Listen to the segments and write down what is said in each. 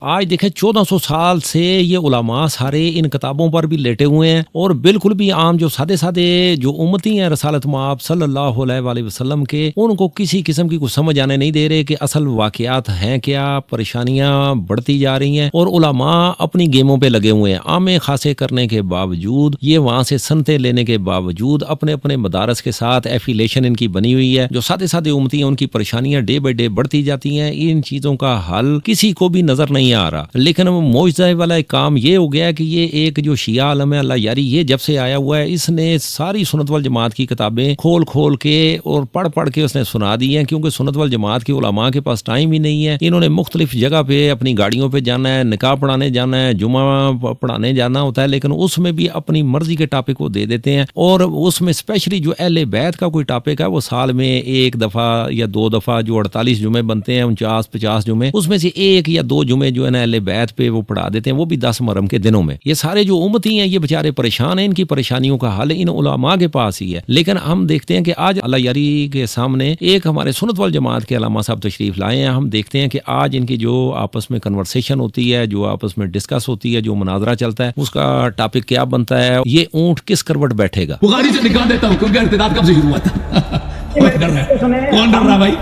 آج دیکھیں 1400 سال سے یہ علماء سارے ان کتابوں پر بھی لیٹے ہوئے ہیں اور بالکل بھی عام جو سادے سادے جو امتی ہیں رسالت مآب صلی اللہ علیہ وآلہ وسلم کے، ان کو کسی قسم کی کچھ سمجھ آنے نہیں دے رہے کہ اصل واقعات ہیں کیا، پریشانیاں بڑھتی جا رہی ہیں اور علماء اپنی گیموں پہ لگے ہوئے ہیں، عامے خاصے کرنے کے باوجود، یہ وہاں سے سنتے لینے کے باوجود، اپنے اپنے مدارس کے ساتھ ایفیلیشن ان کی بنی ہوئی ہے، جو سادے سادے امتی ہیں ان کی پریشانیاں ڈے بائی ڈے بڑھتی جاتی ہیں، ان چیزوں کا حل کسی کو بھی نظر نہیں آ رہا۔ لیکن معجزہ والا ایک کام یہ ہو گیا کہ یہ ایک جو شیعہ عالم ہے اللہ یاری، یہ جب سے آیا ہوا ہے اس نے ساری سنت والجماعت کی کتابیں کھول کھول کے اور پڑھ کے اس نے سنا دی ہیں، کیونکہ سنت والجماعت کے علماء کے پاس ٹائم ہی نہیں ہے۔ انہوں نے مختلف جگہ پہ اپنی گاڑیوں پہ جانا ہے، نکاح پڑھانے جانا ہے، جمعہ پڑھانے جانا ہوتا ہے، لیکن اس میں بھی اپنی مرضی کے ٹاپک کو دے دیتے ہیں، اور اس میں اسپیشلی جو اہل بیت کا کوئی ٹاپک ہے وہ سال میں ایک دفعہ یا دو دفعہ جو 48 جمعے بنتے ہیں، 49-50 جمعے، اس میں سے ایک یا دو جمعے جو ہے نا اہل بیت پہ وہ پڑھا دیتے ہیں، وہ بھی 10 محرم کے دنوں میں۔ یہ سارے جو امتی ہیں یہ بیچارے پریشان ہیں، ان کی پریشانیوں کا حل ان علماء کے پاس ہی ہے۔ لیکن ہم دیکھتے ہیں کہ آج اللہ یاری کے سامنے ایک ہمارے سنت والجماعت کے علماء صاحب تشریف لائے ہیں، ہم دیکھتے ہیں کہ آج ان کی جو آپس میں کنورسیشن ہوتی ہے، جو آپس میں ڈسکس ہوتی ہے، جو مناظرہ چلتا ہے، اس کا ٹاپک کیا بنتا ہے، یہ اونٹ کس کروٹ بیٹھے گا۔ بخاری سے نکال دیتا ہوں کیونکہ ارتداد کب سے شروع ہوا تھا؟ کون ڈر رہا ہے؟ کون ڈر رہا بھائی؟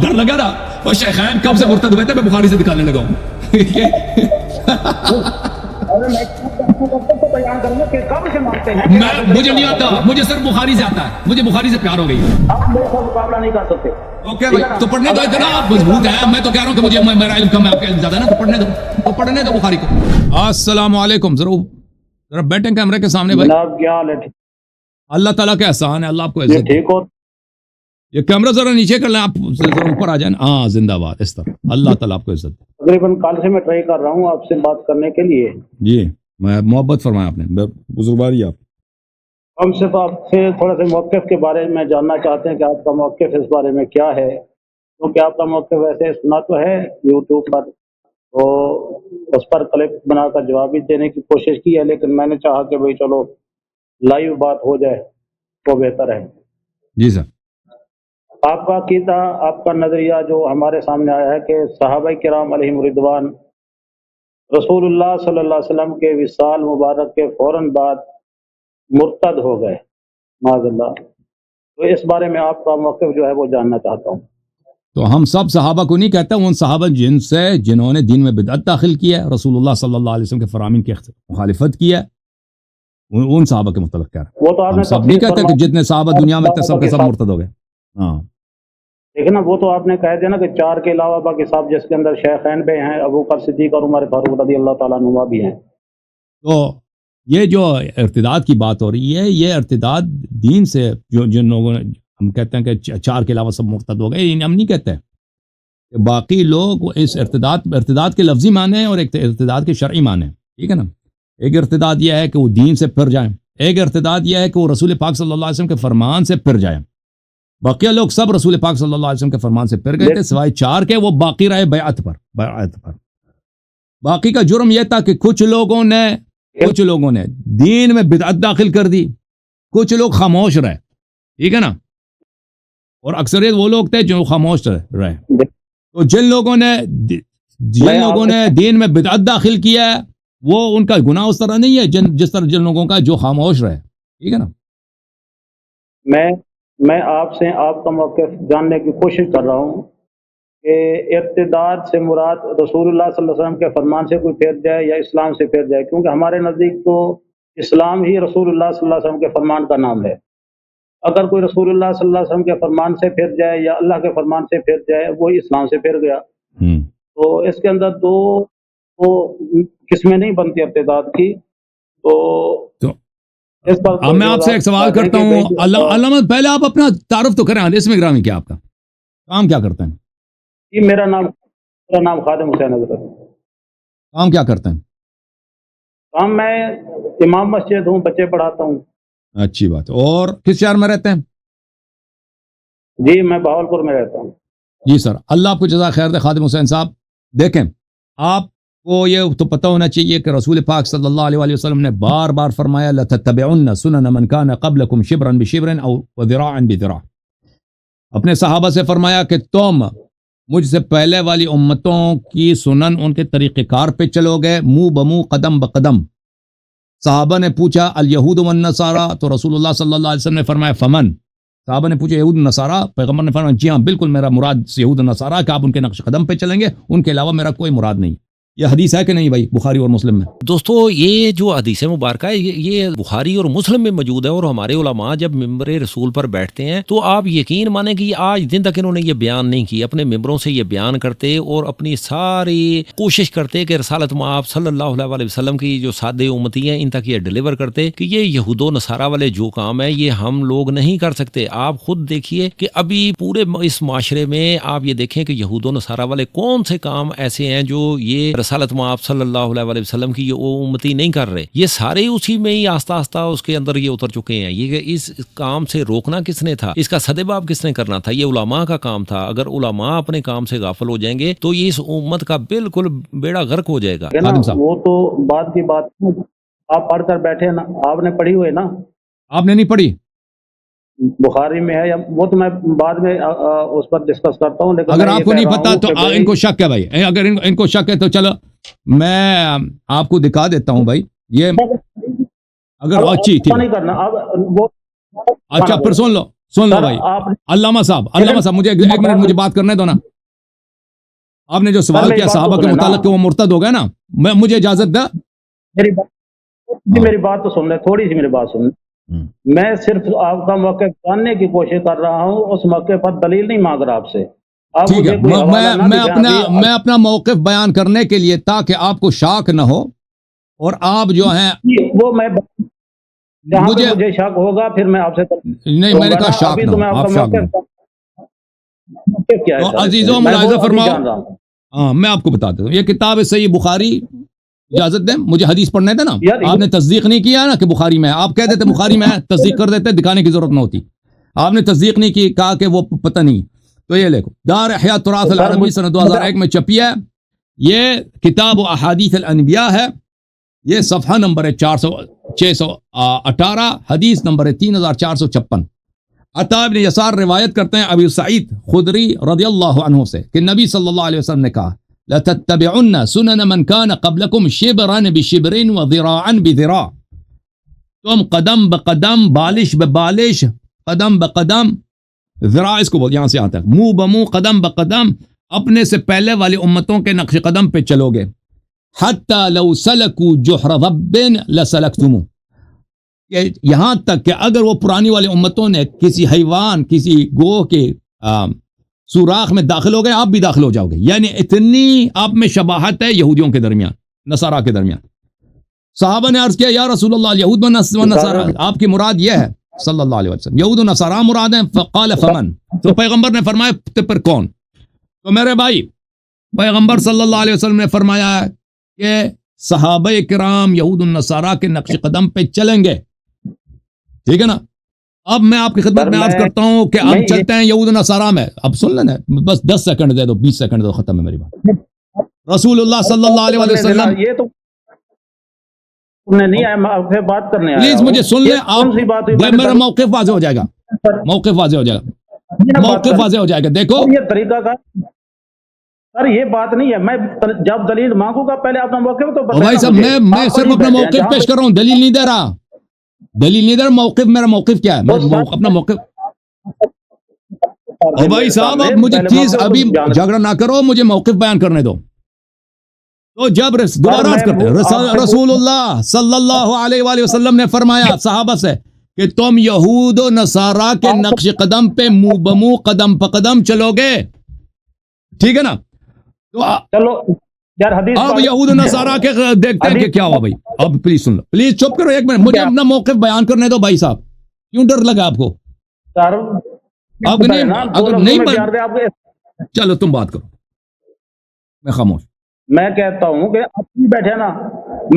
ڈر لگا نا؟ وہ شیخین کب سے مرتد ہوئے تھے؟ میں بخاری سے نکالنے لگا ہوں۔ مجھے نہیں آتا، مجھے صرف بخاری سے آتا ہے، مجھے بخاری سے پیار ہو گئی۔ آپ میرے ساتھ مقابلہ نہیں کر سکتے۔ اوکے بھائی، تو پڑھنے دو، اتنا آپ مضبوط ہیں، میں تو کہہ رہا ہوں کہ مجھے میرا علم کم ہے، آپ کا علم زیادہ ہے نا، تو پڑھنے دو بخاری کو۔ السلام علیکم، ذرا بیٹھیں کیمرے کے سامنے بھائی۔ جناب کیا حال ہے؟ اللہ تعالیٰ کا احسان ہے، اللہ آپ کو عزت دے۔ ٹھیک ہو؟ یہ کیمرہ ذرا نیچے کر لیں، آپ ذرا اوپر آ جائیں۔ ہاں، زندہ باد، اس طرح۔ اللہ تعالیٰ آپ کو عزت دے۔ تقریباً کل سے میں ٹرائی کر رہا ہوں آپ سے بات کرنے کے لیے۔ جی، میں محبت فرمایا آپ نے، بزرگواری آپ۔ ہم صرف آپ سے تھوڑا سا موقف کے بارے میں جاننا چاہتے ہیں کہ آپ کا موقف اس بارے میں کیا ہے، کیونکہ آپ کا موقف ویسے سنا تو ہے یوٹیوب پر، تو اس پر کلپ بنا کر جواب بھی دینے کی کوشش کی ہے، لیکن میں نے چاہا کہ بھائی چلو لائیو بات ہو جائے تو بہتر ہے۔ جی سر۔ آپ کا عقیدہ، آپ کا نظریہ جو ہمارے سامنے آیا ہے کہ صحابہ کرام علیہم رضوان رسول اللہ صلی اللہ علیہ وسلم کے وصال مبارک کے فوراً بعد مرتد ہو گئے معاذ اللہ، تو اس بارے میں آپ کا موقف جو ہے وہ جاننا چاہتا ہوں۔ تو ہم سب صحابہ کو نہیں کہتے، ان صحابہ جنہوں نے دین میں بدعت داخل کیا ہے، رسول اللہ صلی اللہ علیہ وسلم کے فرامین کی مخالفت کی ہے، ان صحابہ کے متعلق کہہ رہے ہیں۔ وہ تو آپ ہم نے سب نہیں کہتے کہ جتنے صحابہ دنیا میں تھے سب کے سب مرتد ہو گئے۔ ہاں لیکن نا وہ تو آپ نے کہہ دیا نا کہ 4 کے علاوہ باقی صاحب جس کے اندر شیخین بھی ہیں، ابو بکر صدیق اور عمر فاروق رضی اللہ تعالیٰ عنہ بھی ہیں۔ تو یہ جو ارتداد کی بات ہو رہی ہے، یہ ارتداد دین سے، جو جن لوگوں نے ہم کہتے ہیں کہ 4 کے علاوہ سب مرتد ہو گئے، ہم نہیں کہتے کہ باقی لوگ اس ارتداد کے لفظی معنی ہیں اور ایک ارتداد کے شرعی معنی ہیں، ٹھیک ہے نا۔ ایک ارتداد یہ ہے کہ وہ دین سے پھر جائیں، ایک ارتداد یہ ہے کہ وہ رسول پاک صلی اللہ علیہ وسلم کے فرمان سے پھر جائیں۔ باقی لوگ سب رسول پاک صلی اللہ علیہ وسلم کے فرمان سے پھر گئے تھے، سوائے 4 کے، وہ باقی رہے بیعت پر۔ باقی کا جرم یہ تھا کہ کچھ لوگوں نے دین میں بدعت داخل کر دی، کچھ لوگ خاموش رہے، ٹھیک ہے نا، اور اکثریت وہ لوگ تھے جو خاموش رہے۔ تو جن لوگوں نے دین میں بدعت داخل کیا ہے، وہ ان کا گناہ اس طرح نہیں ہے جس طرح جن لوگوں کا جو خاموش رہے، ٹھیک ہے نا۔ میں آپ سے آپ کا موقف جاننے کی کوشش کر رہا ہوں کہ ارتداد سے مراد رسول اللہ صلی اللہ علیہ وسلم کے فرمان سے کوئی پھر جائے یا اسلام سے پھر جائے، کیونکہ ہمارے نزدیک تو اسلام ہی رسول اللہ صلی اللہ علیہ وسلم کے فرمان کا نام ہے۔ اگر کوئی رسول اللہ صلی اللہ علیہ وسلم کے فرمان سے پھر جائے یا اللہ کے فرمان سے پھر جائے، وہ اسلام سے پھر گیا۔ تو اس کے اندر دو قسمیں نہیں بنتی ارتداد کی۔ تو اب میں آپ سے ایک سوال کرتا ہوں، علامہ پہلے آپ اپنا تعارف تو کریں، اسم گرامی کیا آپ کا، کام کیا کرتے ہیں؟ جی میرا نام خادم حسین اظہر ہے۔ کام کیا کرتے ہیں؟ کام میں امام مسجد ہوں، بچے پڑھاتا ہوں۔ اچھی بات ہے۔ اور کس شہر میں رہتے ہیں؟ جی میں بہاولپور میں رہتا ہوں۔ جی سر، اللہ آپ کو جزا خیر دے خادم حسین صاحب۔ دیکھیں، آپ کو یہ تو پتہ ہونا چاہیے کہ رسول پاک صلی اللہ علیہ وآلہ وسلم نے بار بار فرمایا لَتَتَّبِعُنَّ سُنَنَ مَنْ كَانَ قَبْلَكُمْ شِبْرًا بِشِبْرٍ أَوْ وَذِرَاعًا بِذِرَاعٍ۔ اپنے صحابہ سے فرمایا کہ تم مجھ سے پہلے والی امتوں کی سنن ان کے طریقہ کار پہ چلو گے منہ بمنہ قدم بقدم. صحابہ نے پوچھا الیہود والنصارى تو رسول اللہ صلی اللہ علیہ وسلم نے فرمایا فمن. صحابہ نے پوچھا یہود نصارہ، پیغمبر نے فرمایا جی ہاں بالکل میرا مراد یہود نصارہ کہ آپ ان کے نقش قدم پہ چلیں گے، ان کے علاوہ میرا کوئی مراد نہیں. یہ حدیث ہے کہ نہیں بھائی بخاری اور مسلم میں؟ دوستو یہ جو حدیث مبارکہ ہے یہ بخاری اور مسلم میں موجود ہے، اور ہمارے علماء جب ممبر رسول پر بیٹھتے ہیں تو آپ یقین مانیں کہ آج دن تک انہوں نے یہ بیان نہیں کی، اپنے ممبروں سے یہ بیان کرتے اور اپنی ساری کوشش کرتے کہ رسالت مآب صلی اللہ علیہ وسلم کی جو سادے امتی ہیں ان تک یہ ڈیلیور کرتے کہ یہ یہود و نصارہ والے جو کام ہے یہ ہم لوگ نہیں کر سکتے. آپ خود دیکھیے کہ ابھی پورے اس معاشرے میں آپ یہ دیکھیں کہ یہود و نصارہ والے کون سے کام ایسے ہیں جو یہ رسالت مآب صلی اللہ علیہ وسلم کی یہ امتی نہیں کر رہے، یہ سارے اسی میں ہی آہستہ آہستہ اس کے اندر یہ اتر چکے ہیں. یہ اس کام سے روکنا کس نے تھا، اس کا سدباب کس نے کرنا تھا؟ یہ علماء کا کام تھا. اگر علماء اپنے کام سے غافل ہو جائیں گے تو یہ اس امت کا بالکل بیڑا غرق ہو جائے گا. خادم صاحب وہ تو بعد کی بات، آپ پڑھ کر بیٹھے نا، آپ نے پڑھی ہوئی نا، آپ نے نہیں پڑھی؟ بخاری میں ہے یا وہ تو میں بعد میں اس پر ڈسکس کرتا ہوں، لیکن اگر میں آپ یہ کو کہہ نہیں رہا پتا ہوں تو کہ بھائی ان کو شک ہے بھائی. اگر ان کو شک ہے تو چلو میں آپ کو دکھا دیتا ہوں بھائی. یہ اگر اچھی ٹھیک نہیں کرنا اب وہ اچھا پھر سن لو بھائی. آپ علامہ صاحب مجھے ایک منٹ مجھے بات کرنے دو نا. آپ نے جو سوال کیا صحابہ کے متعلق کہ وہ مرتد ہو گئے نا، مجھے اجازت دے. میری بات تو سن لیں، تھوڑی سی میری بات سن لیں. میں صرف آپ کا موقف جاننے کی کوشش کر رہا ہوں، اس موقع پر دلیل نہیں مانگ رہا آپ سے. آپ ٹھیک ہے، مجھے کوئی حوالہ نہ دکھائیں. میں اپنا موقف بیان کرنے کے لیے تاکہ آپ کو شاک نہ ہو اور آپ جو ہیں وہ میں جہاں پہ مجھے شک ہوگا پھر میں آپ سے نہیں میں نے کہا شاک ابھی نہ تو میں ہو، آپ آپ کا شاک نہ موقف ہو. کیا ہے تو سر؟ عزیزوں میں ملاحظہ وہ ابھی فرماؤ. جان رہا ہوں. ہاں میں آپ کو بتا دیتا ہوں، یہ کتاب ہے صحیح بخاری. اجازت دیں مجھے حدیث پڑھنے دے نا. آپ نے تصدیق نہیں کیا نا کہ بخاری میں ہے، آپ کہہ دیتے بخاری میں ہے، تصدیق کر دیتے، دکھانے کی ضرورت نہ ہوتی. آپ نے تصدیق نہیں کی، کہا کہ وہ پتہ نہیں. تو یہ لکھو دار احیاء تراث العربی سنہ 2001 میں چھپی ہے. یہ کتاب و احادیث الانبیاء ہے. یہ صفحہ نمبر ہے 618، حدیث نمبر ہے 3456. عطا بن یسار روایت کرتے ہیں ابی سعید خدری رضی اللہ عنہ سے کہ نبی صلی اللہ علیہ وسلم نے کہا لَتَتَّبِعُنَّ سُنَنَ مَنْ كَانَ قَبْلَكُمْ شِبْرًا بِشِبْرٍ وَذِرَاعًا بِذِرَاع. تم قدم بقدم، بالش ببالش، قدم بقدم، ذراع اس کو بول یہاں سے یہاں تک، منہ بمنہ قدم بقدم اپنے سے پہلے والی امتوں کے نقش قدم پہ چلو گے. حَتَّى لَوْ سَلَكُوا جُحْرَ ضَبٍّ لَسَلَكْتُمُوهُ، کہ یہاں تک کہ اگر وہ پرانی والی امتوں نے کسی حیوان کسی گوہ کے سوراخ میں داخل ہو گئے آپ بھی داخل ہو جاؤ گے. یعنی اتنی آپ میں شباہت ہے یہودیوں کے درمیان نصارہ کے درمیان. صحابہ نے عرض کیا یا رسول اللہ یہود و نصارہ آپ کی مراد یہ ہے صلی اللہ علیہ وسلم، یہود و نصارہ مراد ہیں؟ فقال فمن، تو پیغمبر نے فرمایا تو پھر کون؟ تو میرے بھائی پیغمبر صلی اللہ علیہ وسلم نے فرمایا کہ صحابہ کرام یہود و نصارہ کے نقش قدم پہ چلیں گے. ٹھیک ہے نا. اب میں آپ کی خدمت میں عرض کرتا ہوں کہ اب چلتے ہیں یہود و نصارہ میں. اب سن لینا بس 10 سیکنڈ دے دو، 20 سیکنڈ دے دو، ختم ہے میری بات. رسول اللہ صلی اللہ علیہ وسلم یہ تو نہیں آیا، میں آپ سے بات کرنے آیا. پلیز مجھے سن لیں آپ، میرا موقف واضح ہو جائے گا، موقف واضح ہو جائے گا، موقف واضح ہو جائے گا. دیکھو یہ طریقہ کا سر یہ بات نہیں ہے. میں جب دلیل مانگوں گا پہلے اپنا موقف تو بھائی صاحب میں صرف اپنا موقف پیش کر رہا ہوں، دلیل نہیں دے رہا، دلیل نہیں دے رہا. موقف میرا موقف کیا ہے، میں اپنا موقف. او بھائی صاحب اب مجھے چیز ابھی جھگڑا نہ کرو، مجھے موقف بیان کرنے دو. تو جب دوبارہ عرض کرتے ہیں رسول اللہ صلی اللہ علیہ وآلہ وسلم نے فرمایا صحابہ سے کہ تم یہود و نصارہ کے نقش قدم پہ منہ بمنہ قدم قدم چلو گے. ٹھیک ہے نا. تو چلو یار حدیث اب یہود و نصارہ کے دیکھتے ہیں کہ کیا ہوا بھائی. اب پلیز سن لو، پلیز چپ کرو ایک منٹ، مجھے اپنا موقف بیان کرنے دو. بھائی صاحب کیوں ڈر لگا آپ کو؟ اب نہیں چلو تم بات کرو، میں خاموش. میں کہتا ہوں کہ آپ پڑھی بیٹھے نا،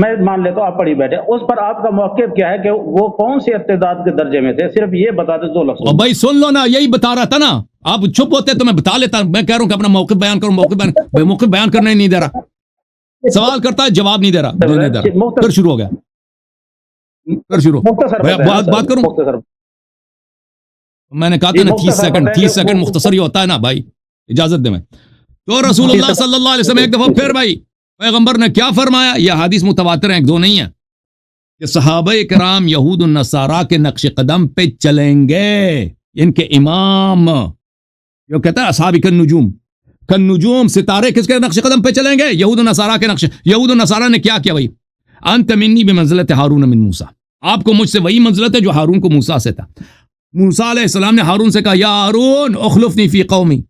میں مان لیتا ہوں آپ پڑھی بیٹھے، اس پر آپ کا موقف کیا ہے کہ وہ کون سے ارتداد کے درجے میں تھے؟ صرف یہ بتا دیں 2 لفظ. بھائی سن لو نا، یہی بتا رہا تھا نا. آپ چھپ ہوتے تو میں بتا لیتا. میں کہہ رہا ہوں کہ اپنا موقف بیان کروں، موقف بیان کرنے نہیں دے رہا. سوال کرتا ہے جواب نہیں دے رہا. پھر شروع ہو گیا، پھر شروع بات کروں. میں نے کہا تھا نا 30 سیکنڈ مختصر ہی ہوتا ہے نا بھائی. اجازت دے. میں تو رسول اللہ صلی اللہ علیہ وسلم ایک دفعہ پھر بھائی پیغمبر نے کیا فرمایا؟ یہ حدیث متواتر ہیں، ایک دو نہیں ہے، کہ صحابہ کرام یہود النصارہ کے نقش قدم پہ چلیں گے، ان کے امام جو کہتا ہے اصحاب کالنجوم، ستارے کس کے نقش قدم پہ چلیں گے؟ یہود النصارہ کے نقش. یہود النصارہ نے کیا کیا بھائی؟ انت منی بمنزلت ہارون من موسیٰ، آپ کو مجھ سے وہی منزلت ہے جو ہارون کو موسیٰ سے تھا. موسیٰ علیہ السلام نے ہارون سے کہا یا ہارون اخلفنی فی قومی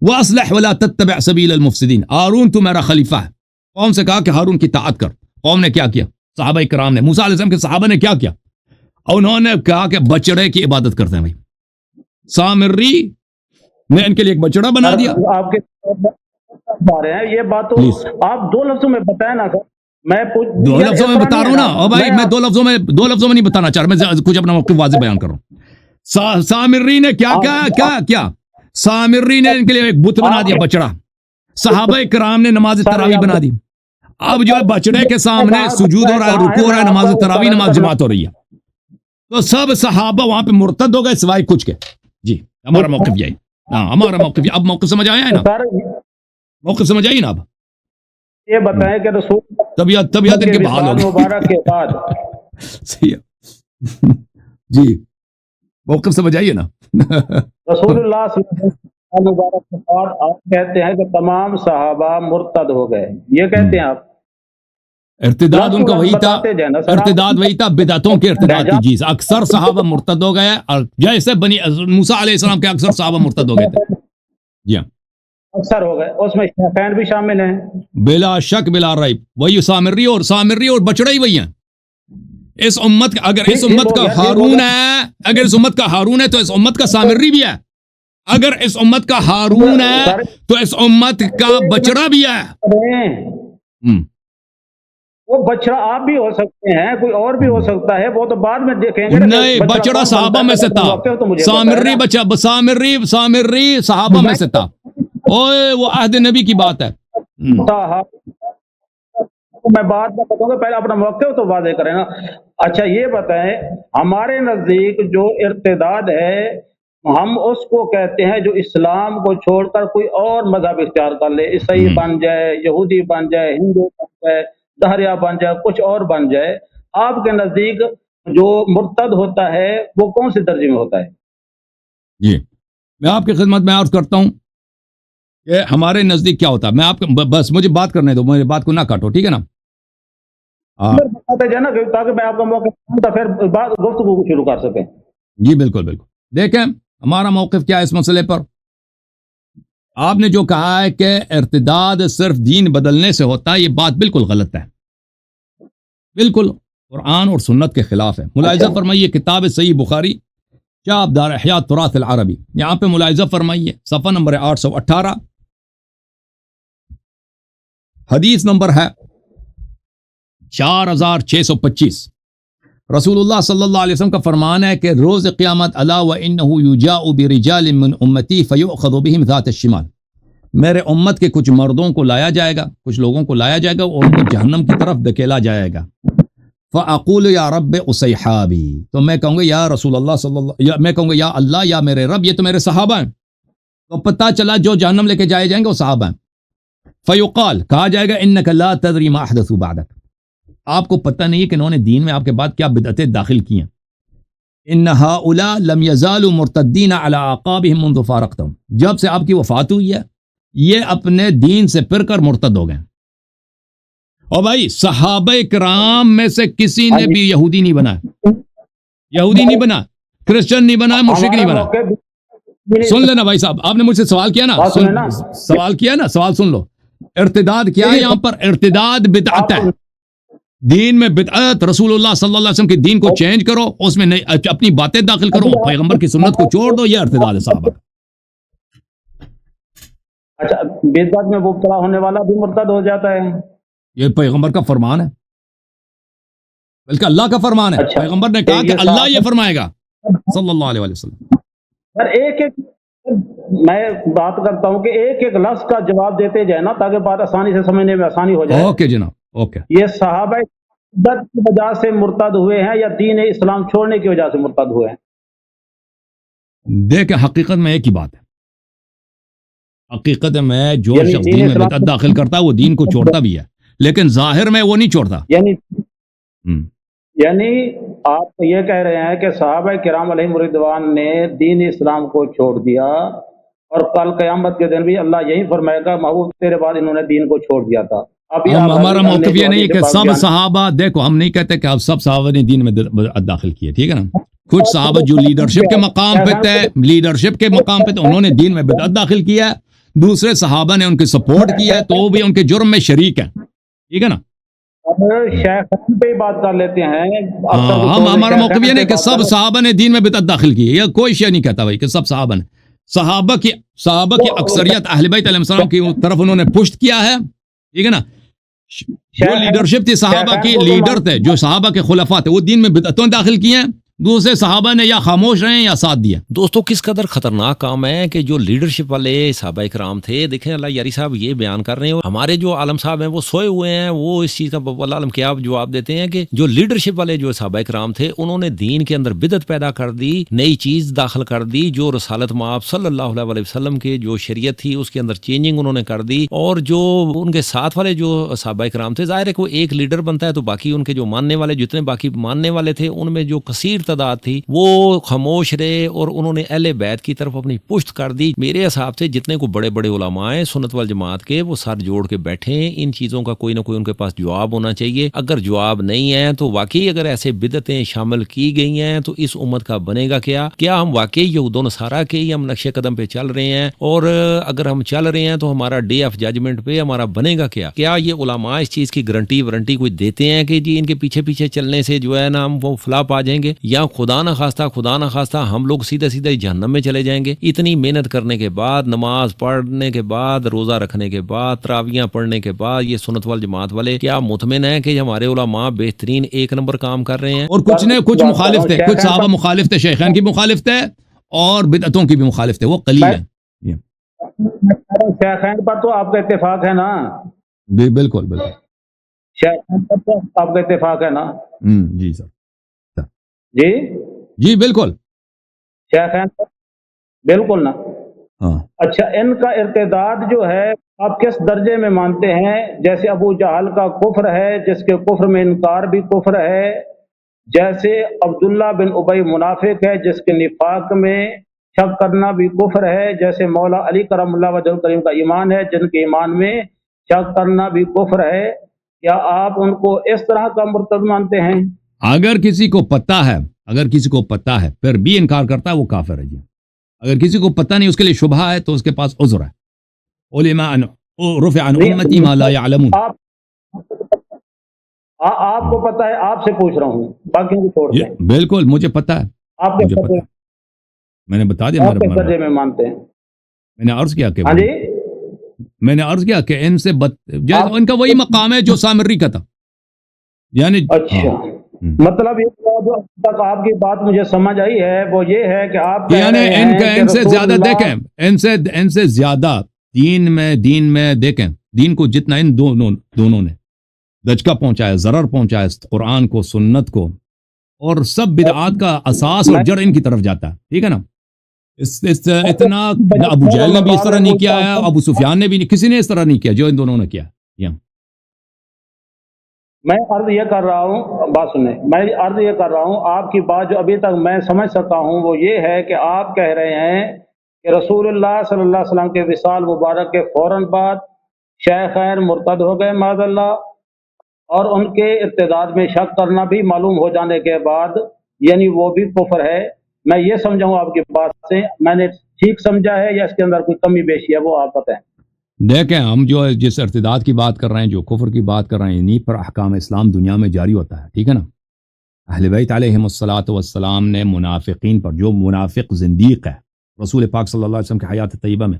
واصلح ولا تتبع سبیل المفسدین، ہارون تو میرا خلیفہ ہے. قوم سے کہا کہ ہارون کی طاعت کر. قوم نے کیا کیا؟ صحابہ کرام نے، موسیٰ علیہ السلام کے صحابہ نے کیا کیا؟ انہوں نے کہا کہ بچڑے کی عبادت کرتے ہیں بھائی. سامری نے ان کے لیے ایک بچڑا بنا دیا. آپ کے بتا رہے ہیں یہ بات تو Please. آپ دو لفظوں میں بتائیں نا سر. میں دو لفظوں میں بتا رہا ہوں نا، اور بھائی میں دو لفظوں میں نہیں بتانا چاہ رہا، میں کچھ اپنا موقف واضح بیان کر رہا ہوں. سامری نے کیا سامری نے ان کے لیے ایک بت بنا دیا، بچڑا. صحابہ کرام نے نماز تراویح بنا دی. اب جو ہے بچڑے کے سامنے سجود ہو رہا ہے، رکوع ہو رہا ہے، نماز تراویح، نماز جماعت ہو رہی ہے. تو سب صحابہ وہاں پہ مرتد ہو گئے سوائے کچھ کے. جی ہمارا موقف یہی، ہاں ہمارا موقف. اب موقف سمجھ آیا ہے نا؟ موقف سمجھ آئی نا؟ اب یہ بتائیں کہ رسول طبیعت ان کے بحال ہو گئی. مبارک کے بعد صحیح ہے. جی موقف سمجھ آئیے نا. رسول اللہ صلی اللہ علیہ وسلم مبارک کے بعد آپ کہتے ہیں کہ تمام صحابہ مرتد ہو گئے، یہ کہتے ہیں آپ؟ ارتداد ان کا وہی تھا، ارتداد وہی تھا، بدعتوں کے ارتداد کی چیز. اکثر صحابہ مرتد ہو گئے، اور جیسے بنی موسیٰ علیہ السلام کے اکثر صحابہ مرتد ہو گئے تھے. جی ہاں اکثر ہو گئے، اس میں شیخین بھی شامل ہیں بلا شک بلا ریب. وہی سامری اور بچڑا ہی وہی ہیں. اس امت کا اگر اس امت کا ہارون ہے، اگر اس امت کا ہارون ہے تو اس امت کا سامری بھی ہے. اگر اس امت کا ہارون ہے تو اس امت کا بچڑا بھی ہے. وہ بچڑا آپ بھی ہو سکتے ہیں، کوئی اور بھی ہو سکتا ہے، وہ تو بعد میں دیکھیں گے. نہیں، بچڑا صحابہ میں سے تھا. سامری صحابہ میں سے تھا. اوے وہ عہد نبی کی بات ہے. میں بعد میں بتاؤں گا، پہلے اپنا موقف تو واضح کریں نا. اچھا یہ بتائیں، ہمارے نزدیک جو ارتداد ہے ہم اس کو کہتے ہیں جو اسلام کو چھوڑ کر کوئی اور مذہب اختیار کر لے، عیسائی بن جائے، یہودی بن جائے، ہندو بن جائے، دہریا بن جائے، کچھ اور بن جائے. آپ کے نزدیک جو مرتد ہوتا ہے وہ کون سے درجے میں ہوتا ہے؟ جی میں آپ کی خدمت میں عرض کرتا ہوں کہ ہمارے نزدیک کیا ہوتا ہے. میں آپ کو بس مجھے بات کرنے دو، میری بات کو نہ کاٹو، ٹھیک ہے نا؟ تاکہ میں آپ کا موقع پھر گفتگو شروع کر سکیں. جی بالکل بالکل. دیکھیں ہمارا موقف کیا ہے اس مسئلے پر. آپ نے جو کہا ہے کہ ارتداد صرف دین بدلنے سے ہوتا ہے، یہ بات بالکل غلط ہے، بالکل قرآن اور سنت کے خلاف ہے. ملاحظہ فرمائیے کتاب صحیح بخاری کتاب دار احیاء تراث العربی، یہاں پہ ملاحظہ فرمائیے صفحہ نمبر 818، حدیث نمبر ہے 4625. رسول اللہ صلی اللہ علیہ وسلم کا فرمان ہے کہ روز قیامت الا وانه یجاء برجال من امتی فیؤخذ بهم ذات الشمال، میرے امت کے کچھ مردوں کو لایا جائے گا، کچھ لوگوں کو لایا جائے گا اور ان کو جہنم کی طرف دھکیلا جائے گا. فاقول یا رب اصحابی، تو میں کہوں گا یا رسول اللہ صلی اللہ، میں کہوں گا یا اللہ یا میرے رب یہ تو میرے صحابہ ہیں. تو پتہ چلا جو جہنم لے کے جائے جائیں گے وہ صحابہ ہیں. فیقال، کہا جائے گا انک لا تدری ما احدثوا بعدک، آپ کو پتہ نہیں ہے کہ انہوں نے دین میں آپ کے بعد کیا بدعتیں داخل کی ہیں. ان هؤلاء لم يزالوا مرتدین علی اعقابهم منذ فارقتهم، جب سے آپ کی وفات ہوئی ہے یہ اپنے دین سے پھر کر مرتد ہو گئے. اور بھائی صحابہ کرام میں سے کسی نے بھی یہودی نہیں بنا، یہودی نہیں بنا، کرسچن نہیں بنا، مشرک نہیں بنا. سن لینا بھائی صاحب، آپ نے مجھ سے سوال کیا نا، سوال کیا نا، سوال سن لو. ارتداد کیا ہے یہاں پر؟ ارتداد بدعت ہے. دین میں بدعت، رسول اللہ صلی اللہ علیہ وسلم کے دین کو چینج کرو، اس میں اپنی باتیں داخل کرو، پیغمبر کی سنت کو چھوڑ دو، یہ ارتداد ہے صحابہ کا. اچھا بدعت میں مبتلا ہونے والا بھی مرتد ہو جاتا ہے؟ یہ پیغمبر کا فرمان ہے، بلکہ اللہ کا فرمان ہے. پیغمبر نے کہا کہ اللہ یہ فرمائے گا صلی اللہ علیہ وسلم. سر ایک میں بات کرتا ہوں کہ ایک لفظ کا جواب دیتے جائے نا تاکہ بات آسانی سے سمجھنے میں آسانی ہو جائے. اوکے جناب، اوکے. یہ صحابہ بدعت کی وجہ سے مرتد ہوئے ہیں یا دین اسلام چھوڑنے کی وجہ سے مرتد ہوئے ہیں؟ دیکھیں حقیقت میں ایک ہی بات ہے. حقیقت میں جو یعنی شخص دین دین میں اسلام بدعت داخل کرتا ہے وہ دین کو چھوڑتا بھی ہے، لیکن ظاہر میں وہ نہیں چھوڑتا۔ یعنی ہم۔ یعنی آپ یہ کہہ رہے ہیں کہ صحابہ کرام علیہم رضوان نے دین اسلام کو چھوڑ دیا، اور کل قیامت کے دن بھی اللہ یہی فرمائے گا محبوب تیرے بعد انہوں نے دین کو چھوڑ دیا تھا۔ ابھی آپ ہمارا حضرت نے موقف جو یہ نہیں ہے حدیث کہ پاک سب بیان- صحابہ، دیکھو ہم نہیں کہتے کہ اب سب صحابہ نے دین میں بدعت داخل کی ہے، ٹھیک ہے نا، کچھ صحابہ جو لیڈرشپ کے مقام پہ تھے، لیڈرشپ کے مقام پہ تھے، انہوں نے دین میں بدعت داخل کیا ہے، دوسرے صحابہ نے ان کی سپورٹ کیا ہے تو وہ بھی ان کے جرم میں شریک ہیں، ٹھیک ہے نا۔ اب شیخین پہ ہی بات کر لیتے ہیں۔ اکثر ہاں، کو ہمارا موقف یہ شیخین نہیں پہ کہ بات سب کر- صحابہ نے دین میں بدعت داخل کی ہے، یہ کوئی شے نہیں کہتا بھائی کہ سب صحابہ نے، صحابہ کی اکثریت اہل بیت علیہ السلام کی طرف انہوں نے پشت کیا ہے، ٹھیک ہے نا۔ جو لیڈرشپ تھی صحابہ کی، لیڈر تھے جو صحابہ کے خلفاء تھے، وہ دین میں بدعتوں داخل کی ہیں، دوسرے صحابہ نے یا خاموش رہے ہیں یا ساتھ دیا۔ دوستو کس قدر خطرناک کام ہے کہ جو لیڈرشپ والے صحابہ کرام تھے، دیکھیں اللہ یاری صاحب یہ بیان کر رہے ہیں، اور ہمارے جو عالم صاحب ہیں وہ سوئے ہوئے ہیں، وہ اس چیز کا اللہ عالم کیا جواب دیتے ہیں کہ جو لیڈرشپ والے جو صحابہ کرام تھے انہوں نے دین کے اندر بدعت پیدا کر دی، نئی چیز داخل کر دی، جو رسالت مآب صلی اللہ علیہ وسلم کے جو شریعت تھی اس کے اندر چینجنگ انہوں نے کر دی، اور جو ان کے ساتھ والے جو صحابہ کرام تھے، ظاہر ہے کوئی ایک لیڈر بنتا ہے تو باقی ان کے جو ماننے والے، جتنے باقی ماننے والے تھے ان میں جو کثیر تعداد تھی وہ خاموش رہے، اور انہوں نے اہل بیت کی طرف اپنی پشت کر دی۔ میرے حساب سے جتنے کو بڑے بڑے علماء ہیں سنت والجماعت کے، وہ سر جوڑ کے بیٹھے ہیں، ان چیزوں کا کوئی نہ کوئی ان کے پاس جواب ہونا چاہیے۔ اگر جواب نہیں ہے تو واقعی اگر ایسے بدعتیں شامل کی گئی ہیں تو اس امت کا بنے گا کیا ہم واقعی یہود و نصارہ کے ہی ہم نقش قدم پہ چل رہے ہیں؟ اور اگر ہم چل رہے ہیں تو ہمارا ڈے آف ججمنٹ پہ ہمارا بنے گا کیا یہ علماء اس چیز کی گارنٹی کوئی دیتے ہیں کہ جی ان کے پیچھے پیچھے چلنے سے جو ہے نا ہم وہ فلاح پا جائیں گے، یا خدا نہ خواستہ ہم لوگ سیدھے جہنم میں چلے جائیں گے؟ اتنی محنت کرنے کے بعد، نماز پڑھنے کے بعد، روزہ رکھنے کے بعد، تراویحاں پڑھنے کے بعد، یہ سنت والجماعت والے کیا مطمئن ہیں کہ ہمارے علماء بہترین ایک نمبر کام کر رہے ہیں؟ اور کچھ مخالف تھے، کچھ صحابہ مخالف تھے، شیخین کی مخالف تھے اور بدعتوں کی بھی مخالف تھے، وہ قلیل ہیں۔ شیخین پر تو آپ کا اتفاق ہے نا؟ بالکل شیخین پر تو آپ کا اتفاق ہے نا؟ جی سر، جی بالکل، شیخین پر بالکل نا۔ ہاں۔ اچھا، ان کا ارتداد جو ہے آپ کس درجے میں مانتے ہیں؟ جیسے ابو جہل کا کفر ہے، جس کے کفر میں انکار بھی کفر ہے، جیسے عبداللہ بن ابی منافق ہے جس کے نفاق میں شک کرنا بھی کفر ہے، جیسے مولا علی کرم اللہ وجہ کریم کا ایمان ہے جن کے ایمان میں شک کرنا بھی کفر ہے۔ کیا آپ ان کو اس طرح کا مرتد مانتے ہیں؟ اگر کسی کو پتہ ہے پھر بھی انکار کرتا ہے وہ کافر ہے جی۔ اگر کسی کو پتہ نہیں، اس کے لیے شبہ ہے تو اس کے پاس عذر ہے۔ علماء رفع عن امتی ما لا يعلمون۔ آپ کو پتہ ہے، آپ سے پوچھ رہا ہوں، باقیوں کو چھوڑ دیں۔ بالکل مجھے پتہ ہے، آپ کے مجھے پتہ ہے، میں نے بتا دیا آپ کس درجے میرے، میں مانتے ہیں؟ میں نے عرض کیا کہ ہاں جی، میں نے عرض کیا کہ ان سے ان کا وہی مقام ہے جو سامری کا تھا، یعنی اچھا مطلب یہ جو اب تک آپ کی بات مجھے سمجھ آئی ہے وہ یہ ہے کہ آپ کہہ یعنی رہے ہیں کہ ان سے رسول زیادہ اللہ- دیکھیں، ان سے زیادہ دین میں دیکھیں، دین کو جتنا ان دونوں نے دھچکا پہنچایا، ضرر پہنچایا قرآن کو، سنت کو، اور سب بدعات کا اساس اور جڑ ان کی طرف جاتا ہے، ٹھیک ہے نا۔ اتنا ابو جہل نے بھی اس طرح نہیں کیا ہے، ابو سفیان نے بھی نہیں، کسی نے اس طرح نہیں کیا جو ان دونوں نے کیا۔ میں عرض یہ کر رہا ہوں، بات سنیں، میں عرض یہ کر رہا ہوں، آپ کی بات جو ابھی تک میں سمجھ سکا ہوں وہ یہ ہے کہ آپ کہہ رہے ہیں کہ رسول اللہ صلی اللہ علیہ وسلم کے وصال مبارک کے فوراً بعد شیخین مرتد ہو گئے معاذ اللہ، اور ان کے ارتداد میں شک کرنا بھی معلوم ہو جانے کے بعد یعنی وہ بھی کفر ہے۔ میں یہ سمجھاؤں آپ کی بات سے، میں نے ٹھیک سمجھا ہے یا اس کے اندر کوئی کمی بیشی ہے وہ آپ بتائیں۔ دیکھیں، ہم جو جس ارتداد کی بات کر رہے ہیں، جو کفر کی بات کر رہے ہیں، انہی پر احکام اسلام دنیا میں جاری ہوتا ہے، ٹھیک ہے نا۔ اہل بیت علیہم الصلاۃ والسلام نے منافقین پر، جو منافق زندیق ہے، رسول پاک صلی اللہ علیہ وسلم کی حیات طیبہ میں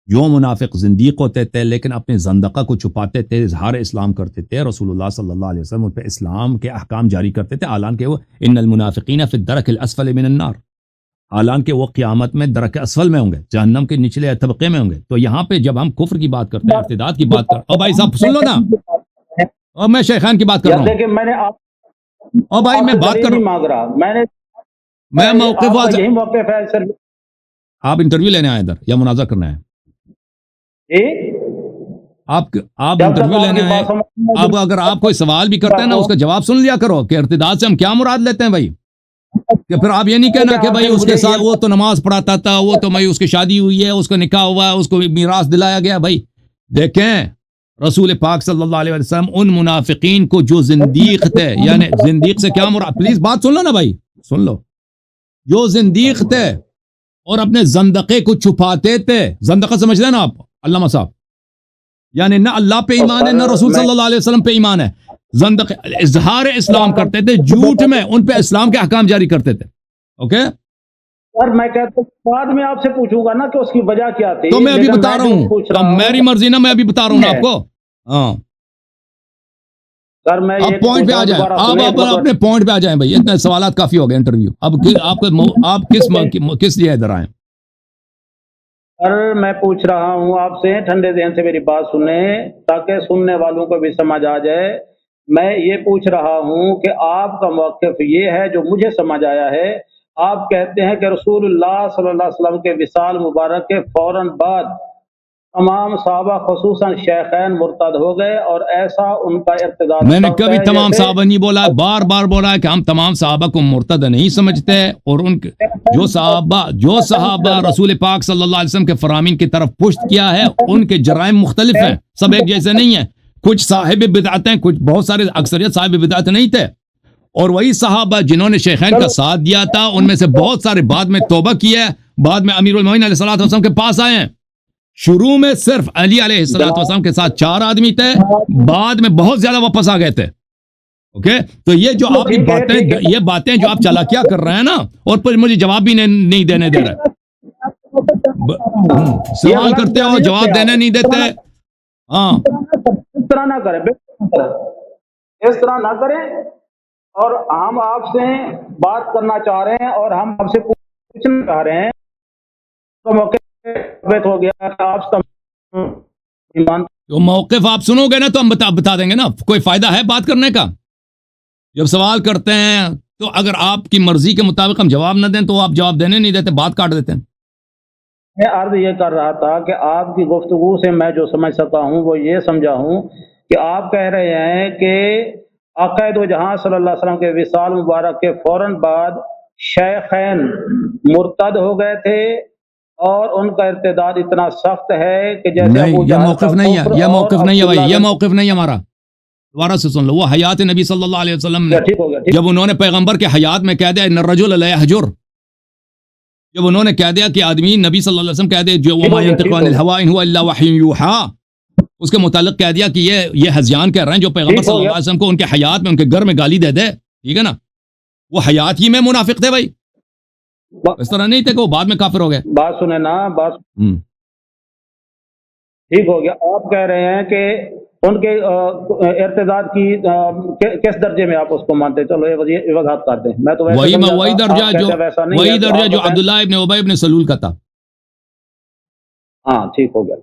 جو منافق زندیق ہوتے تھے لیکن اپنے زندقہ کو چھپاتے تھے، اظہار اسلام کرتے تھے، رسول اللہ صلی اللہ علیہ وسلم ان پہ اسلام کے احکام جاری کرتے تھے، حالانکہ وہ ان المنافقین فی الدرک الاسفل من النار، حالانکہ وہ قیامت میں درک اسفل میں ہوں گے، جہنم کے نچلے طبقے میں ہوں گے۔ تو یہاں پہ جب ہم کفر کی بات کرتے ہیں، ارتداد کی بات کرتے ہیں، بھائی صاحب سن لو نا، اور میں شیخان کی بات کر رہا ہوں، دیکھیں میں نے آپ اور بھائی میں بات کر رہا نہیں مانگ رہا، میں موقف یہی موقف ہے سر، آپ انٹرویو لینے آئے ادھر یا مناظرہ کرنا ہے؟ جی آپ جب تک انٹرویو آپ لینے کی ہیں، بات سمجھ اب اگر آپ کوئی سوال بھی کرتے ہیں نا اس کا جواب سن لیا کرو کہ ارتداد سے ہم کیا مراد لیتے ہیں بھائی، کہ پھر آپ یہ نہیں کہنا کہ بھائی اس کے ساتھ وہ تو نماز پڑھاتا تھا، وہ تو بھائی اس کی شادی ہوئی ہے، اس کو نکاح ہوا ہے، اس کو میراث دلایا گیا. بھائی دیکھیں رسول پاک صلی اللہ علیہ وسلم ان منافقین کو جو زندیق تھے، یعنی زندیق سے کیا مراد، پلیز بات سن لو نا بھائی، سن لو، جو زندیق تھے اور اپنے زندقے کو چھپاتے تھے، زندقہ سمجھتے ہیں نا آپ علامہ صاحب، یعنی نہ اللہ پہ ایمان ہے نہ رسول صلی اللہ علیہ وسلم پہ ایمان ہے، زندق اظہار اسلام کرتے تھے، جھوٹ میں ان پہ اسلام کے احکام جاری کرتے تھے. اوکے سر میں کہتا ہوں بعد میں آپ سے پوچھوں گا نا کہ اس کی وجہ کیا تھی، تو میں ابھی لیکن بتا رہا جو ہوں، پوچھ تو رہا ہوں میری مرضی نا، میں ابھی بتا رہا ہوں نا آپ کو. ہاں سر میں اب یہ پوائنٹ پہ آ جائیں، آپ اپنے پوائنٹ پہ آ جائیں بھائی، اتنے سوالات کافی ہو گئے انٹرویو. اب آپ کس لیے ادھر آئے؟ سر میں پوچھ رہا ہوں آپ سے، ٹھنڈے ذہن سے میری بات سنیں تاکہ سننے والوں کو بھی سمجھ آ جائے. میں یہ پوچھ رہا ہوں کہ آپ کا موقف یہ ہے جو مجھے سمجھ آیا ہے، آپ کہتے ہیں کہ رسول اللہ صلی اللہ علیہ وسلم کے وصال مبارک کے فوراً بعد تمام صحابہ خصوصاً شیخین مرتد ہو گئے اور ایسا ان کا ارتداد میں نے سخت کبھی ہے تمام جیسے صحابہ نہیں بولا، بار بار بولا کہ ہم تمام صحابہ کو مرتد نہیں سمجھتے، اور ان جو صحابہ رسول پاک صلی اللہ علیہ وسلم کے فرامین کی طرف پشت کیا ہے، ان کے جرائم مختلف ہیں، سب ایک جیسے نہیں ہیں. کچھ صاحب بدعت ہیں، کچھ بہت سارے اکثریت صاحب بدعت نہیں تھے، اور وہی صحابہ جنہوں نے شیخین کا ساتھ دیا تھا ان میں سے بہت سارے بعد میں توبہ کیا ہے، بعد میں امیر المومنین علیہ الصلوۃ والسلام کے پاس آئے ہیں. شروع میں صرف علی علیہ الصلوۃ والسلام کے ساتھ 4 آدمی تھے، بعد میں بہت زیادہ واپس آ گئے تھے. اوکے تو یہ جو آپ یہ باتیں جو آپ چالاکیاں کر رہے ہیں نا، اور پھر مجھے جواب بھی نہیں دینے دے رہے، سوال کرتے ہو جواب دینے نہیں دیتے. ہاں اس طرح نہ کریں، اس طرح نہ کریں، اور ہم آپ سے بات کرنا چاہ رہے ہیں اور ہم آپ سے پوچھنا چاہ رہے ہیں تو موقع ثابت ہو گیا کہ آپ ایمان تو موقف آپ سنو گے نا تو ہم بتا دیں گے نا، کوئی فائدہ ہے بات کرنے کا؟ جب سوال کرتے ہیں تو اگر آپ کی مرضی کے مطابق ہم جواب نہ دیں تو آپ جواب دینے نہیں دیتے، بات کاٹ دیتے ہیں. میں عرض یہ کر رہا تھا کہ آپ کی گفتگو سے میں جو سمجھ سکا ہوں وہ یہ سمجھا ہوں کہ آپ کہہ رہے ہیں کہ آقا دو جہاں صلی اللہ علیہ وسلم کے وصال مبارک کے فوراً بعد شیخین مرتد ہو گئے تھے اور ان کا ارتداد اتنا سخت ہے کہ جیسے نہیں، ابو یہ جہل موقف کا نہیں ہے، کفر یہ اور موقف نہیں ہے بھائی، عبداللہ یہ بن- موقف نہیں ہے ہمارا. دوبارہ سے سن لو، وہ حیات نبی صلی اللہ علیہ وسلم نے ٹھیک ہو گیا، ٹھیک جب انہوں نے پیغمبر کے حیات میں کہہ دیا ان الرجل لا یحجر، جب انہوں نے کہہ دیا کہ آدمی نبی صلی اللہ علیہ وسلم کہہ دے جو وما ينطق عن الهوى ان هو الا وحی یوحى، اس کے متعلق کہہ دیا کہ یہ ہذیان کہہ رہے ہیں جو پیغمبر صلی اللہ علیہ وسلم کو ان کے حیات میں ان کے گھر میں گالی دے دے، ٹھیک ہے نا، وہ حیات ہی میں منافق تھے بھائی، اس طرح نہیں تھے کہ وہ بعد میں کافر ہو گئے. بات سنیں نا، بات ٹھیک ہو گیا. آپ کہہ رہے ہیں کہ ان کے ارتداد کی کس درجے میں آپ اس کو مانتے؟ چلو یہ وضاحت کر دیں. میں تو وہی درجہ جو عبداللہ ابن ابی ابن سلول کا تھا. ہاں ٹھیک ہو گیا.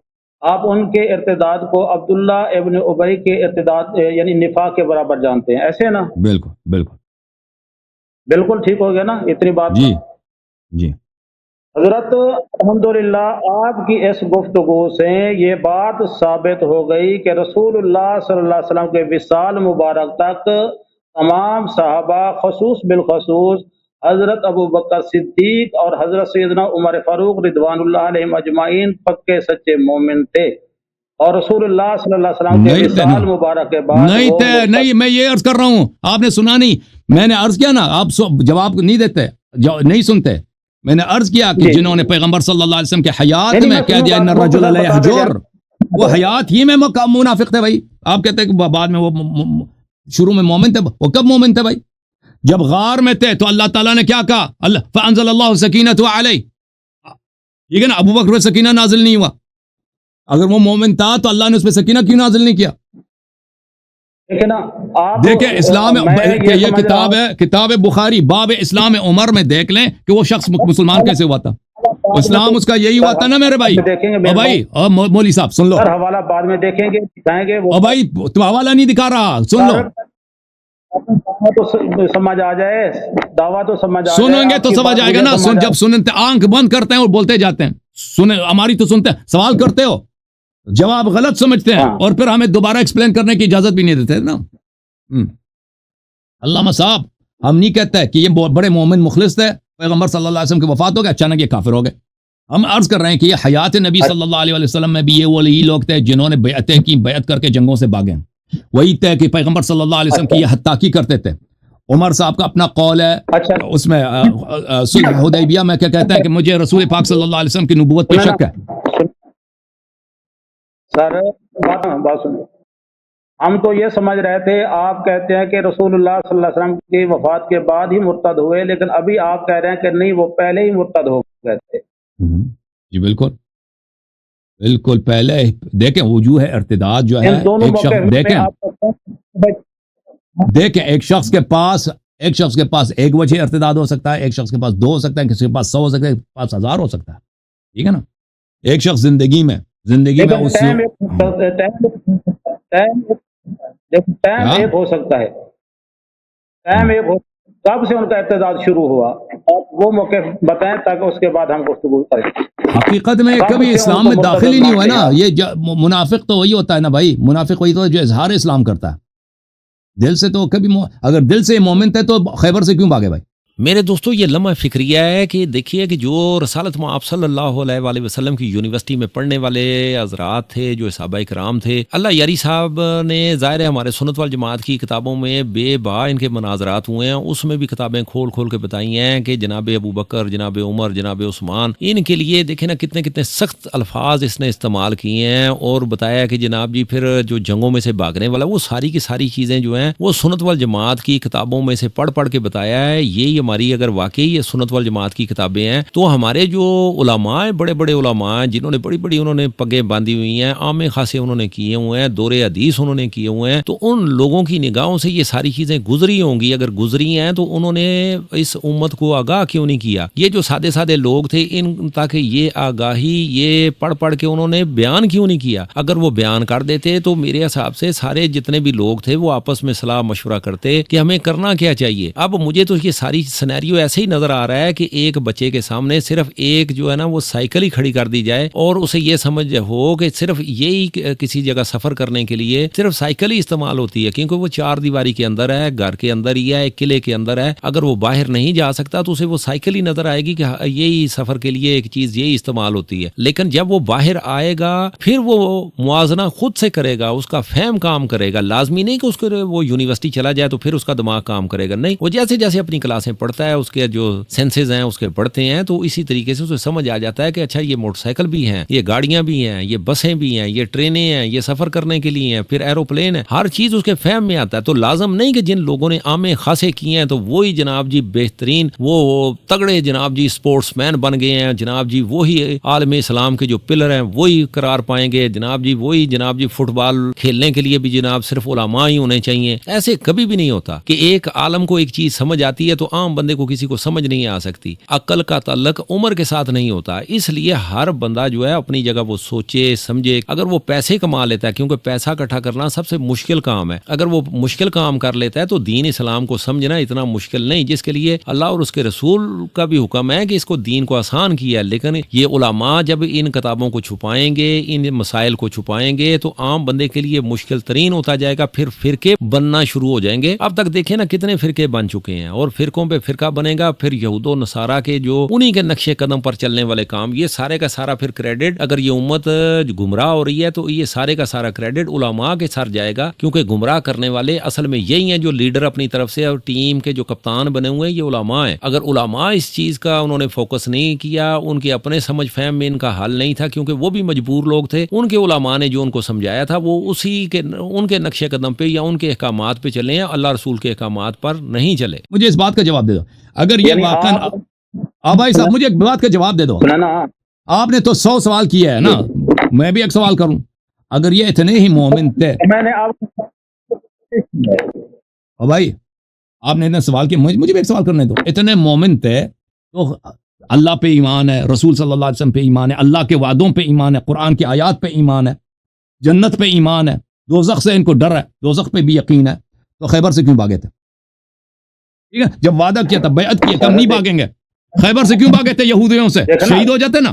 آپ ان کے ارتداد کو عبداللہ ابن ابی کے ارتداد یعنی نفاق کے برابر جانتے ہیں، ایسے نا؟ بالکل بالکل بالکل ٹھیک ہو گیا نا اتنی بات؟ جی جی. حضرت الحمدللہ آپ کی اس گفتگو سے یہ بات ثابت ہو گئی کہ رسول اللہ صلی اللہ علیہ وسلم کے وصال مبارک تک تمام صحابہ خصوص بالخصوص حضرت ابو بکر صدیق اور حضرت سیدنا عمر فاروق رضوان اللہ علیہم اجمعین پکے سچے مومن تھے، اور رسول اللہ صلی اللہ علیہ وسلم کے وصال مبارک کے بعد نہیں میں یہ عرض کر رہا ہوں، آپ نے سنا نہیں، میں نے عرض کیا نا، آپ جواب نہیں دیتے، نہیں سنتے. میں نے عرض کیا کہ جنہوں نے پیغمبر صلی اللہ علیہ وسلم کے حیات میں کہہ دیا ان الرجل لا یحجر، وہ حیات ہی میں منافق تھے بھائی. آپ کہتے ہیں کہ بعد میں وہ شروع میں مومن تھے، وہ کب مومن تھے بھائی؟ جب غار میں تھے تو اللہ تعالیٰ نے کیا کہا، فانزل اللہ سکینۃ علیہ، ٹھیک ہے نا، ابو بکر پہ سکینہ نازل نہیں ہوا. اگر وہ مومن تھا تو اللہ نے اس پہ سکینہ کیوں نازل نہیں کیا؟ دیکھیں اسلام یہ کتاب ہے، کتاب بخاری باب اسلام عمر میں دیکھ لیں کہ وہ شخص مسلمان کیسے ہوا تھا. اسلام اس کا یہی ہوا تھا نا میرے بھائی. بھائی مولوی صاحب سن لو، حوالہ بعد میں دیکھیں گے، دکھائیں گے. بھائی تم حوالہ نہیں دکھا رہا، سن لو، تو سمجھ آ جائے، دعویٰ تو سمجھ آ جائے. سنیں گے تو سمجھ آئے گا نا. جب سنتے آنکھ بند کرتے ہیں اور بولتے جاتے ہیں، سنیں ہماری تو سنتے ہیں، سوال کرتے ہو جواب غلط سمجھتے ہیں ہاں۔ اور پھر ہمیں دوبارہ ایکسپلین کرنے کی اجازت بھی نہیں دیتے نا۔ علامہ صاحب ہم نہیں کہتے کہ یہ بہت بڑے مومن مخلص تھے، پیغمبر صلی اللہ علیہ وسلم کی وفات ہو گئی اچانک یہ کافر ہو گئے۔ ہم عرض کر رہے ہیں کہ یہ حیات نبی صلی اللہ علیہ وسلم میں بھی یہ وہی لوگ تھے جنہوں نے بیعتیں کی، بیعت کر کے جنگوں سے بھاگے، وہی تھے کہ پیغمبر صلی اللہ علیہ وسلم کی یہ حتاکی کرتے تھے۔ عمر صاحب کا اپنا قول ہے اچھا اس میں صلح حدیبیہ میں کیا کہتے ہیں کہ مجھے رسول پاک صلی اللہ علیہ وسلم کی نبوت پہ شک ہے۔ سر بات سنیں، ہم تو یہ سمجھ رہے تھے آپ کہتے ہیں کہ رسول اللہ صلی اللہ علیہ وسلم کی وفات کے بعد ہی مرتد ہوئے، لیکن ابھی آپ کہہ رہے ہیں کہ نہیں، وہ پہلے ہی مرتد ہو گئے تھے۔ جی بالکل بالکل، پہلے دیکھیں وجوہ ارتداد جو ہے ان دونوں ایک موقع شخص پہ آپ دیکھیں ایک شخص کے پاس ایک وجہ ارتداد ہو سکتا ہے، ایک شخص کے پاس 2 ہو سکتا ہے، کسی کے پاس 100 ہو سکتا ہے، کسی کے پاس 1000 ہو سکتا ہے، ٹھیک ہے نا۔ ایک شخص زندگی میں اس ٹائم ایک ہو سکتا ہے، ٹائم ایک ہو، کب سے ان کا ارتداد شروع ہوا، آپ وہ موقع بتائیں تاکہ اس کے بعد ہم گفتگو کریں۔ حقیقت میں کبھی اسلام میں داخل ہی نہیں ہوا نا۔ یہ منافق تو وہی ہوتا ہے نا بھائی، منافق وہی تو ہے جو اظہار اسلام کرتا ہے، دل سے تو کبھی اگر دل سے مومن تھے تو خیبر سے کیوں بھاگے بھائی؟ میرے دوستو یہ لمحہ فکریہ ہے کہ دیکھیے کہ جو رسالت مآب صلی اللہ علیہ وآلہ وسلم کی یونیورسٹی میں پڑھنے والے حضرات تھے، جو صحابہ کرام تھے، اللہ یاری صاحب نے ظاہر ہے ہمارے سنت والجماعت کی کتابوں میں بے با ان کے مناظرات ہوئے ہیں، اس میں بھی کتابیں کھول کھول کے بتائی ہیں کہ جناب ابو بکر، جناب عمر، جناب عثمان، ان کے لیے دیکھیں نا کتنے کتنے سخت الفاظ اس نے استعمال کیے ہیں، اور بتایا کہ جناب جی پھر جو جنگوں میں سے بھاگنے والا، وہ ساری کی ساری چیزیں جو ہیں وہ سنت والجماعت کی کتابوں میں سے پڑھ پڑھ کے بتایا ہے۔ یہی ہماری اگر واقعی یہ سنت والجماعت کی کتابیں ہیں تو ہمارے جو علماء ہیں، بڑے بڑے علماء ہیں جنہوں نے بڑی انہوں نے پگیں باندھی ہوئی ہیں، عام خاصے انہوں نے کیے ہوئے ہیں، دور حدیث انہوں نے کیے ہوئے ہیں، تو ان لوگوں کی نگاہوں سے یہ ساری چیزیں گزری ہوں گی۔ اگر گزری ہیں تو انہوں نے اس امت کو آگاہ کیوں نہیں کیا؟ یہ جو سادے سادے لوگ تھے ان تاکہ یہ آگاہی یہ پڑھ پڑھ کے انہوں نے بیان کیوں نہیں کیا؟ اگر وہ بیان کر دیتے تو میرے حساب سے سارے جتنے بھی لوگ تھے وہ آپس میں صلاح مشورہ کرتے کہ ہمیں کرنا کیا چاہیے۔ اب مجھے تو یہ ساری سینیریو ایسے ہی نظر آ رہا ہے کہ ایک بچے کے سامنے صرف ایک جو ہے نا وہ سائیکل ہی کھڑی کر دی جائے اور اسے یہ سمجھ ہو کہ صرف یہی کسی جگہ سفر کرنے کے لیے صرف سائیکل ہی استعمال ہوتی ہے، کیونکہ وہ 4 دیواری کے اندر ہے، گھر کے اندر ہی ہے، ایک قلعے کے اندر ہے، اگر وہ باہر نہیں جا سکتا تو اسے وہ سائیکل ہی نظر آئے گی کہ یہی سفر کے لیے ایک چیز یہی استعمال ہوتی ہے۔ لیکن جب وہ باہر آئے گا پھر وہ موازنہ خود سے کرے گا، اس کا فہم کام کرے گا۔ لازمی نہیں کہ اس کو وہ یونیورسٹی چلا جائے تو پھر اس کا دماغ کام کرے گا، نہیں، وہ جیسے جیسے اپنی کلاسیں پڑھتا ہے، اس کے جو سینسز ہیں اس کے پڑھتے ہیں تو اسی طریقے سے اسے سمجھ آ جاتا ہے کہ اچھا یہ موٹر سائیکل بھی ہیں، یہ گاڑیاں بھی ہیں، یہ بسیں بھی ہیں، یہ ٹرینیں ہیں، یہ سفر کرنے کے لیے ہیں، پھر ایروپلین ہے، ہر چیز اس کے فہم میں آتا ہے۔ تو لازم نہیں کہ جن لوگوں نے عام خاصے کیے ہیں تو وہی جناب جی بہترین وہ تگڑے جناب جی سپورٹس مین بن گئے ہیں، جناب جی وہی عالم اسلام کے جو پلر ہیں وہی قرار پائیں گے، جناب جی وہی جناب جی فٹ بال کھیلنے کے لیے بھی جناب صرف علماء ہی ہونے چاہیے۔ ایسے کبھی بھی نہیں ہوتا کہ ایک عالم کو ایک چیز سمجھ آتی ہے تو عام بندے کو کسی کو سمجھ نہیں آ سکتی۔ عقل کا تعلق عمر کے ساتھ نہیں ہوتا، اس لیے ہر بندہ جو ہے اپنی جگہ وہ سوچے سمجھے۔ اگر وہ پیسے کما لیتا ہے، کیونکہ پیسہ اکٹھا کرنا سب سے مشکل کام ہے، اگر وہ مشکل کام کر لیتا ہے تو دین اسلام کو سمجھنا اتنا مشکل نہیں، جس کے لیے اللہ اور اس کے رسول کا بھی حکم ہے کہ اس کو دین کو آسان کیا ہے۔ لیکن یہ علماء جب ان کتابوں کو چھپائیں گے، ان مسائل کو چھپائیں گے تو عام بندے کے لیے مشکل ترین ہوتا جائے گا، پھر فرقے بننا شروع ہو جائیں گے۔ اب تک دیکھیں نا کتنے فرقے بن چکے ہیں، اور فرقوں پہ فرقہ بنے گا، پھر یہود و نصارہ کے جو انہی کے نقشے قدم پر چلنے والے کام، یہ سارے کا سارا پھر کریڈٹ، اگر یہ امت گمراہ ہو رہی ہے تو یہ سارے کا سارا کریڈٹ علماء کے سر جائے گا، کیونکہ گمراہ کرنے والے اصل میں یہی ہیں جو لیڈر اپنی طرف سے اور ٹیم کے جو کپتان بنے ہوئے ہیں یہ علماء ہیں۔ اگر علماء اس چیز کا انہوں نے فوکس نہیں کیا، ان کے اپنے سمجھ فہم میں ان کا حل نہیں تھا، کیونکہ وہ بھی مجبور لوگ تھے، ان کے علماء نے جو ان کو سمجھایا تھا وہ اسی کے ان کے نقشے قدم پہ یا ان کے احکامات پہ چلے ہیں، اللہ رسول کے احکامات پر نہیں چلے۔ مجھے اس بات کا جواب دے دو، اگر یہ واقعا بھائی صاحب مجھے ایک بات کا جواب دے دو، آپ نے تو 100 سوال کیا ہے نا، میں بھی ایک سوال کروں، اگر یہ اتنے ہی مومن تھے، میں نے آپ بھائی آپ نے اتنے سوال کیا، مجھے بھی ایک سوال کرنے دو، اتنے مومن تھے تو اللہ پہ ایمان ہے، رسول صلی اللہ علیہ وسلم پہ ایمان ہے، اللہ کے وعدوں پہ ایمان ہے، قرآن کی آیات پہ ایمان ہے، جنت پہ ایمان ہے، دوزخ سے ان کو ڈر ہے، دوزخ پہ بھی یقین ہے، تو خیبر سے کیوں بھاگے تھے؟ ٹھیک ہے، جب وعدہ کیا تھا، بیعت کیا تھا، ہم نہیں بھاگیں گے، خیبر سے کیوں بھاگے تھے؟ یہودیوں سے شہید ہو جاتے نا۔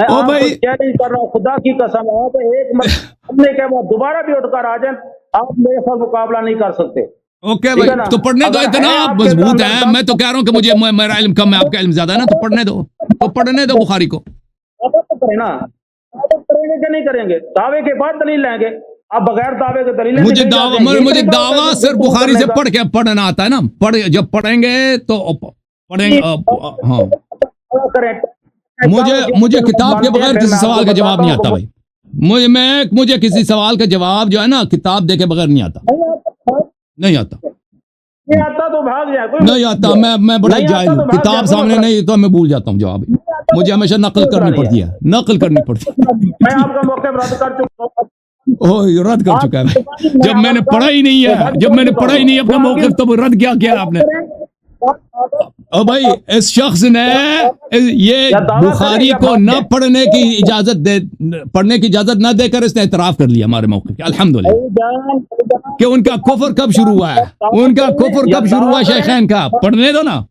میں او آپ کو بھائی چیلنج کر رہا ہوں، خدا کی قسم، آپ ایک مرنے کے بعد دوبارہ بھی اٹھ کر آ جائیں، آپ میرے ساتھ مقابلہ نہیں کر سکتے، اوکے ٹھیک بھائی ہے نا؟ تو پڑھنے دو، اگر اتنا ہے آپ آپ کے مضبوط اندر ہیں، دم میں تو کہہ رہا ہوں کہ مجھے میرا علم کم ہے، آپ کا علم زیادہ ہے نا، تو پڑھنے دو، تو پڑھنے دو بخاری کو. دعویٰ تو کریں نا، دعویٰ کریں گے کہ نہیں کریں گے؟ دعوے کے بعد دلیل لیں گے، آپ بغیر دعوے کے دلیلیں مجھے دکھائی جاتے ہیں، یہی مجھے طریقہ ہوتا ہے دعویٰ صرف گفتگو بخاری کرنے سے کا؟ پڑھ کے پڑھنا آتا ہے نا، جب پڑھیں گے تو پڑھیں ہاں. دعویٰ کریں، مجھے کتاب کے مانتے ہیں، بغیر پھر کسی میں آپ سوال کو کا جواب بتاتا نہیں ہوں آتا کہ بھائی. مجھے کسی سوال کا جواب جو ہے نا کتاب دے کے بغیر نہیں آتا، نہیں آتا، نہیں آتا تو بھاگ جائے، کوئی نہیں آتا. میں بڑا نہیں جاہل آتا ہوں، تو بھاگ کتاب جائے، کوئی سامنے مسئلہ نہیں تو میں بھول جاتا ہوں جواب. نہیں آتا مجھے ہمیشہ نقل کوئی مسئلہ کرنی نہیں پڑتی ہے، نقل کرنی پڑتی ہے. میں آپ کا موقع رد کر چکا ہوں، اوہ رد کر چکا ہے جب میں نے پڑھا ہی نہیں ہے، جب میں نے پڑھا ہی نہیں اپنا موقف تو رد کیا کیا آپ نے. او بھائی اس شخص نے یہ یا دعویٰ کریں بخاری یا کو بھاگ نہ جائیں۔ پڑھنے کی اجازت پڑھنے کی اجازت نہ دے کر اس نے اعتراف کر لیا ہمارے موقف کے، الحمدللہ. کہ ان کا کفر کب شروع ہوا ہے، ان کا کفر کب شروع ہوا شیخین کا، پڑھنے دو نا،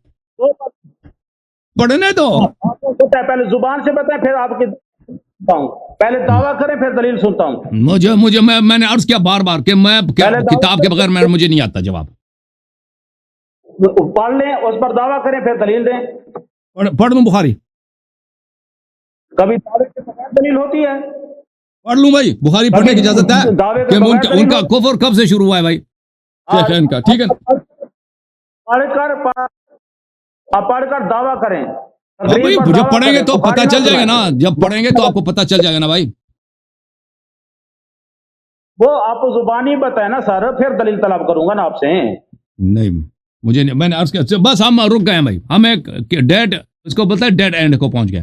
پڑھنے دو. آپ کو پتہ ہے، پہلے زبان سے بتائیں پھر آپ کی سنتا ہوں، پہلے دعویٰ کریں پھر دلیل سنتا ہوں، مجھے میں نے عرض کیا بار بار کہ میں پہلے کتاب کے بغیر مجھے نہیں آتا جواب. پڑھ لیں، اس پر دعویٰ کریں پھر دلیل دیں. پڑھ لوں بخاری، کبھی دعوے کے بغیر دلیل ہوتی ہے، پڑھ لوں بھائی بخاری پڑھنے کی اجازت ہے دعوے کہ کے بغیر ان کا کفر کب سے شروع ہوا ہے بھائی شیخین کا، ٹھیک ہے نا. پڑھ کر دعویٰ کریں، ہاں بھائی تقریر پر جب دعویٰ پڑھیں گے کریں، تو بخاری پتہ نہ چل جائے گا نا، سنائیں۔ جب پڑھیں گے تو آپ کو پتہ چل جائے گا نا بھائی. وہ آپ کو زبانی بتائے نا سر، پھر دلیل طلب کروں گا نا آپ سے. نہیں مجھے نہیں، میں نے عرض کیا بس ہم رک گئے ہیں بھائی، ہم ایک ڈیڈ اس کو بولتا ہے ڈیڈ اینڈ کو پہنچ گئے.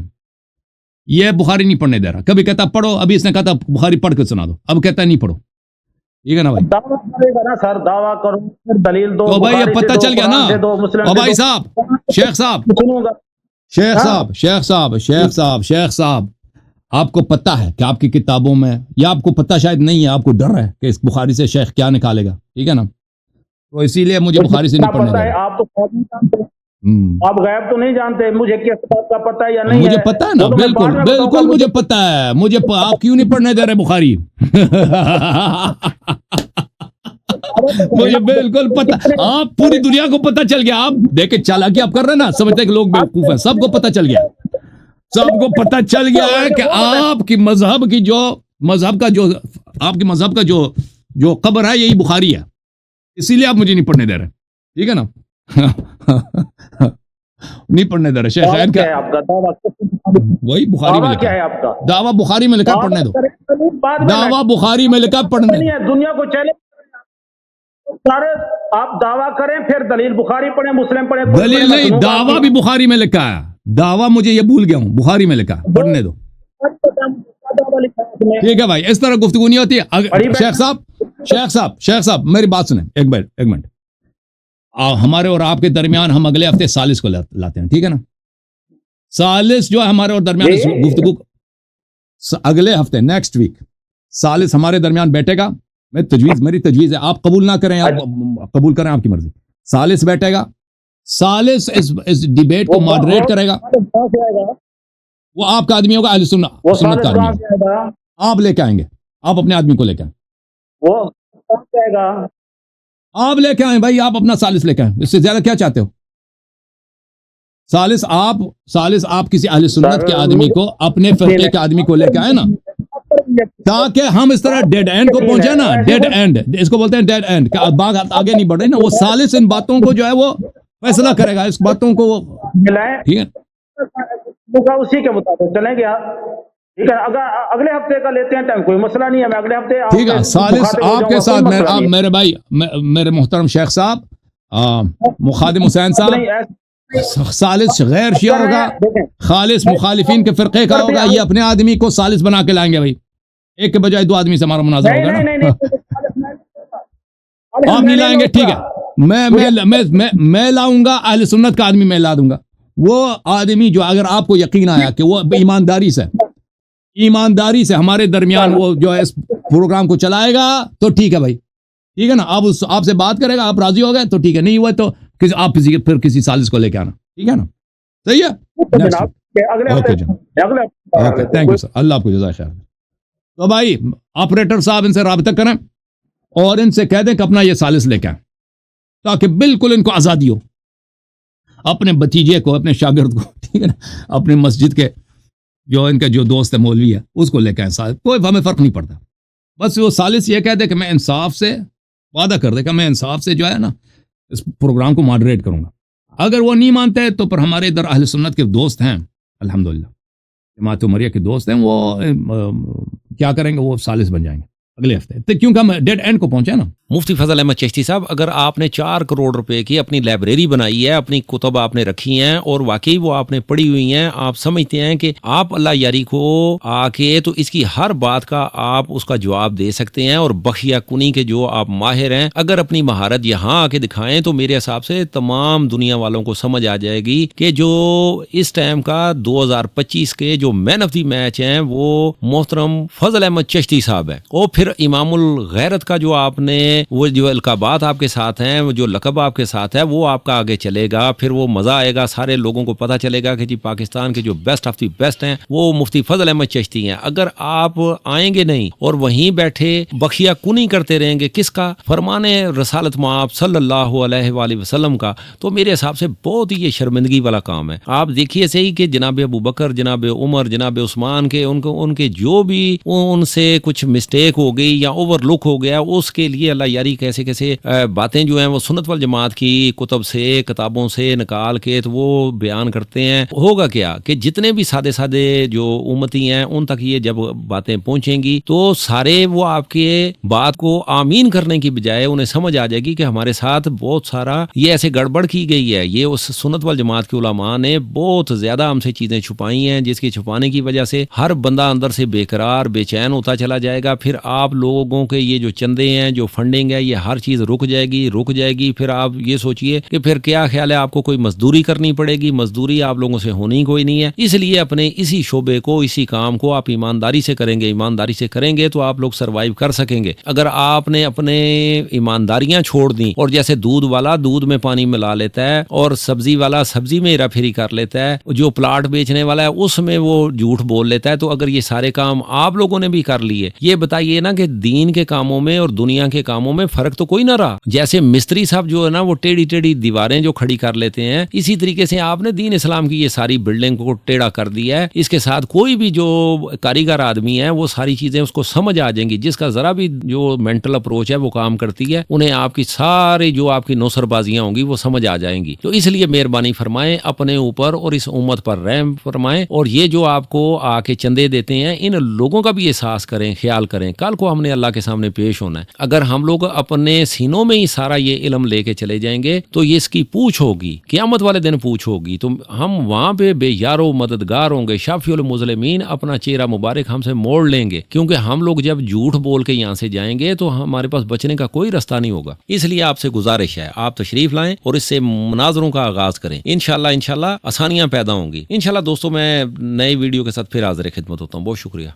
یہ بخاری نہیں پڑھنے دے رہا، کبھی کہتا پڑھو، ابھی اس نے کہا تھا بخاری پڑھ کے سنا دو، اب کہتا ہے نہیں پڑھو، ٹھیک ہے نا بھائی. دعویٰ کرے گا نا سر، دعویٰ کروں پھر دلیل دو، تو بھائی یہ بخاری سے پتہ دو، چل گیا نا. قرآن سے دو، مسلم او سے بھائی دو، صاحب، شیخ صاحب، سنوں گا. شیخ ہاں؟ صاحب، شیخ صاحب، شیخ صاحب، شیخ صاحب، آپ کو پتہ ہے کہ آپ کی کتابوں میں، یا آپ کو پتہ شاید نہیں ہے، آپ کو ڈر ہے کہ اس بخاری سے شیخ کیا نکالے گا، ٹھیک ہے نا، تو اسی لیے مجھے بخاری سے نہیں پڑھنے پتہ دے ہے، رہا. آپ تو غیب نہیں جانتے، آپ غیب تو نہیں جانتے، مجھے کس بات کا پتہ ہے یا نہیں ہے، مجھے پتہ ہے نا، وہ تو میں بعد بالکل میں بتاؤں گا. بالکل مجھے پتہ ہے، آپ کیوں نہیں پڑھنے دے رہے بخاری مجھے بالکل پتہ، آپ پوری دنیا کو پتہ چل گیا، آپ دیکھیں چالاکی آپ کر رہے ہیں نا، سمجھتے ہیں کہ لوگ بیوقوف ہیں، سب کو پتہ چل گیا، سب کو پتہ چل گیا ہے کہ آپ کی مذہب کا جو قبر ہے یہی بخاری ہے، اسی لیے آپ مجھے نہیں پڑھنے دے رہے، ٹھیک ہے نا نہیں پڑھنے دے رہے. شیخ دعویٰ کا کیا ہے آپ کا؟ دعویٰ وہی بخاری میں دعویٰ لکھا کیا ہے ہے، آپ کا؟ دعویٰ بخاری میں لکھا ہے، پڑھنے دو، بعد میں دعویٰ بخاری میں لکھا پڑھنے نہیں ہے، دنیا کو چیلنج سارے آپ دعویٰ کریں پھر دلیل، بخاری پڑھیں، مسلم پڑھیں، کوئی دلیل پڑھے، میں نہیں، سنوں گا آپ دعویٰ کی. بھی بخاری میں لکھا ہے، دعویٰ مجھے یہ بھول گیا ہوں، بخاری میں لکھا ہے، پڑھنے دو. دعویٰ لکھا ہے آپ نے. ٹھیک ہے بھائی، اس طرح گفتگو نہیں ہوتی ہے. بڑی بات- شیخ صاحب میری بات سنیں، ایک منٹ. ہمارے اور آپ کے درمیان ہم اگلے ہفتے سالس کو لاتے ہیں، ٹھیک ہے نا، سالس جو ہے ہمارے اور درمیان جی. گفتگو اگلے ہفتے نیکسٹ ویک سالس ہمارے درمیان بیٹھے گا. میری تجویز ہے، آپ قبول نہ کریں، آپ قبول کریں، آپ کی مرضی. سالس بیٹھے گا، سالس اس ڈیبیٹ کو ماڈریٹ کرے گا. کہاں سے آئے گا؟ وہ آپ کا آدمی ہوگا، اہل سنت وہ کا سالس آدمی کہاں سے ہوگا، آئے گا؟ آپ لے کے آئیں گے، آپ اپنے آدمی کو لے کے آئیں، وہ کہاں سے آئے گا؟ آپ لے کے آئیں بھائی، آپ اپنا سالس لے کے آئیں، اس سے زیادہ کیا چاہتے ہو. سالس آپ کسی اہل سنت کے آدمی کو، اپنے فرقے کے آدمی کو لے کے آئے نا، تاکہ ہم اس طرح ڈیڈ اینڈ کو پہنچے نا. ڈیڈ اینڈ اس کو بولتے ہیں، ڈیڈ اینڈ کا باغ آگے نہیں بڑھ رہی نا. وہ سالس ان باتوں کو جو ہے وہ فیصلہ کرے گا، اس باتوں کو وہ، ملائیں ٹھیک ہے. اسی کے مطابق چلیں گے آپ، ٹھیک ہے. اگر اگلے ہفتے کا لیتے ہیں ٹائم، کوئی مسئلہ نہیں ہے، میں اگلے ہفتے آپ ٹھیک ہے. کے سالس مخاطب ہو آپ جاؤں کے گا، ساتھ کوئی مسئلہ آپ نہیں ہے. میرے بھائی، میرے محترم شیخ صاحب، مخادم حسین صاحب، نہیں، ایسے- سالس غیر شیعہ ہوگا، دیکھیں، خالص مخالفین کے فرقے کا ہوگا. یہ اپنے آدمی کو سالس بنا کے لائیں گے بھائی، ایک کے بجائے دو آدمی سے ہمارا مناظرہ ہوگا نا. آپ نہیں لائیں گے، ٹھیک ہے. میں لاؤں گا، اہل سنت کا آدمی میں لا دوں گا. وہ آدمی جو اگر آپ کو یقین آیا کہ وہ ایمانداری سے ہمارے درمیان وہ جو ہے اس پروگرام کو چلائے گا تو ٹھیک ہے بھائی، ٹھیک ہے نا. آپ سے بات کرے گا، آپ راضی ہو گئے تو ٹھیک ہے، نہیں ہوا تو آپ کسی سالس کو لے کے آنا، ٹھیک ہے نا. صحیح ہے. جناب کہ اگلے اوکے ہفتے جناب، اگلے ہفتے اوکے تھینک یو سر، اللہ آپ کو جزائے خیر دے۔ تو بھائی آپریٹر صاحب ان سے رابطہ کریں اور ان سے کہہ دیں کہ اپنا یہ ثالث لے کے آئیں تاکہ بالکل ان کو آزادی ہو، اپنے بتیجے کو، اپنے شاگرد کو، ٹھیک ہے نا، اپنے مسجد کے جو ان کا جو دوست ہے مولوی ہے اس کو لے کے آئیں ثالث، کوئی ہمیں فرق نہیں پڑتا، بس وہ ثالث یہ کہہ دے کہ میں انصاف سے وعدہ کر دے کہ میں انصاف سے جو ہے نا اس پروگرام کو ماڈریٹ کروں گا۔ اگر وہ نہیں مانتے تو پھر ہمارے ادھر اہل سنت کے دوست ہیں الحمدللہ، جماعت عمریہ کے دوست ہیں، وہ کیا کریں گے، وہ ثالث بن جائیں گے اگلے ہفتے، تو کیونکہ ہم ڈیڈ اینڈ کو پہنچے نا۔ مفتی فضل احمد چشتی صاحب، اگر آپ نے 4 کروڑ روپے کی اپنی لائبریری بنائی ہے، اپنی کتب آپ نے رکھی ہیں اور واقعی وہ آپ نے پڑھی ہوئی ہیں، آپ سمجھتے ہیں کہ آپ اللہ یاری کو آ کے تو اس کی ہر بات کا آپ اس کا جواب دے سکتے ہیں، اور بخیا کنی کے جو آپ ماہر ہیں، اگر اپنی مہارت یہاں آ کے دکھائیں تو میرے حساب سے تمام دنیا والوں کو سمجھ آ جائے گی کہ جو اس ٹائم کا 2025 کے جو مین آف دی میچ ہیں وہ محترم فضل احمد چشتی صاحب ہیں، اور پھر امام الغیرت کا جو آپ نے وہ جو القابات آپ کے ساتھ ہیں، وہ جو لقب آپ کے ساتھ ہے، وہ آپ کا آگے چلے گا، پھر وہ مزہ آئے گا، سارے لوگوں کو پتہ چلے گا کہ جی پاکستان کے جو بیسٹ آف دی بیسٹ ہیں وہ مفتی فضل احمد چشتی ہیں۔ اگر آپ آئیں گے نہیں اور وہیں بیٹھے بخیا کنی کرتے رہیں گے کس کا، فرمان رسالت مآب صلی اللہ علیہ وآلہ وسلم کا، تو میرے حساب سے بہت ہی یہ شرمندگی والا کام ہے۔ آپ دیکھیے صحیح کہ جناب ابو بکر، جناب عمر، جناب عثمان کے ان کے جو بھی ان سے کچھ مسٹیک ہو گئی یا اوور لک ہو گیا، اس کے لیے اللہ یاری کیسے کیسے باتیں جو ہیں وہ سنت والجماعت کی کتب سے، کتابوں سے نکال کے تو وہ بیان کرتے ہیں۔ ہوگا کیا کہ جتنے بھی سادے سادے جو امتی ہیں ان تک یہ جب باتیں پہنچیں گی تو سارے وہ آپ کے بات کو آمین کرنے کی بجائے انہیں سمجھ آ جائے گی کہ ہمارے ساتھ بہت سارا یہ ایسے گڑبڑ کی گئی ہے، یہ اس سنت والجماعت کے علماء نے بہت زیادہ ہم سے چیزیں چھپائی ہیں، جس کی چھپانے کی وجہ سے ہر بندہ اندر سے بے قرار بے چین ہوتا چلا جائے گا۔ پھر آپ لوگوں کے یہ جو چندے ہیں، جو فنڈنگ ہے، یہ ہر چیز رک جائے گی۔ پھر آپ یہ سوچئے کہ پھر کیا خیال ہے، آپ کو کوئی مزدوری کرنی پڑے گی، مزدوری آپ لوگوں سے ہونی کوئی نہیں ہے۔ اس لیے اپنے اسی شعبے کو، اسی کام کو آپ ایمانداری سے کریں گے، ایمانداری سے کریں گے تو آپ لوگ سروائیو کر سکیں گے۔ اگر آپ نے اپنے ایمانداریاں چھوڑ دیں اور جیسے دودھ والا دودھ میں پانی ملا لیتا ہے اور سبزی والا سبزی میں ہیرا پھیری کر لیتا ہے، جو پلاٹ بیچنے والا ہے اس میں وہ جھوٹ بول لیتا ہے، تو اگر یہ سارے کام آپ لوگوں نے بھی کر لیے، یہ بتائیے نا کہ دین کے کاموں میں اور دنیا کے کاموں میں فرق تو کوئی نہ رہا۔ جیسے مستری صاحب جو ہے نا وہ ٹیڑھی ٹیڑھی دیواریں جو کھڑی کر لیتے ہیں، اسی طریقے سے آپ نے دین اسلام کی یہ ساری بلڈنگ کو ٹیڑھا کر دیا ہے۔ اس کے ساتھ کوئی بھی جو کاریگر آدمی ہے وہ ساری چیزیں اس کو سمجھ آ جائیں گی، جس کا ذرا بھی جو مینٹل اپروچ ہے وہ کام کرتی ہے، انہیں آپ کی ساری جو آپ کی نوسر بازیاں ہوں گی وہ سمجھ آ جائیں گی۔ تو اس لیے مہربانی فرمائیں اپنے اوپر اور اس امت پر رحم فرمائیں، اور یہ جو آپ کو آ کے چندے دیتے ہیں ان لوگوں کا بھی احساس کریں، خیال کریں، کل کو ہم نے اللہ کے سامنے پیش ہونا ہے۔ اگر ہم لوگ اپنے سینوں میں ہی سارا یہ علم لے کے چلے جائیں گے تو یہ اس کی پوچھ ہوگی، قیامت والے دن پوچھ ہوگی، تو ہم وہاں پہ بے یارو مددگار ہوں گے، شافی المظلمین، اپنا چہرہ مبارک ہم سے موڑ لیں گے، کیونکہ ہم لوگ جب جھوٹ بول کے یہاں سے جائیں گے تو ہمارے پاس بچنے کا کوئی رستہ نہیں ہوگا۔ اس لیے آپ سے گزارش ہے آپ تشریف لائیں اور اس سے مناظروں کا آغاز کریں، انشاءاللہ آسانیاں پیدا ہوں گی۔ انشاءاللہ دوستوں، میں نئے ویڈیو کے ساتھ پھر حاضر خدمت ہوتا ہوں۔ بہت شکریہ۔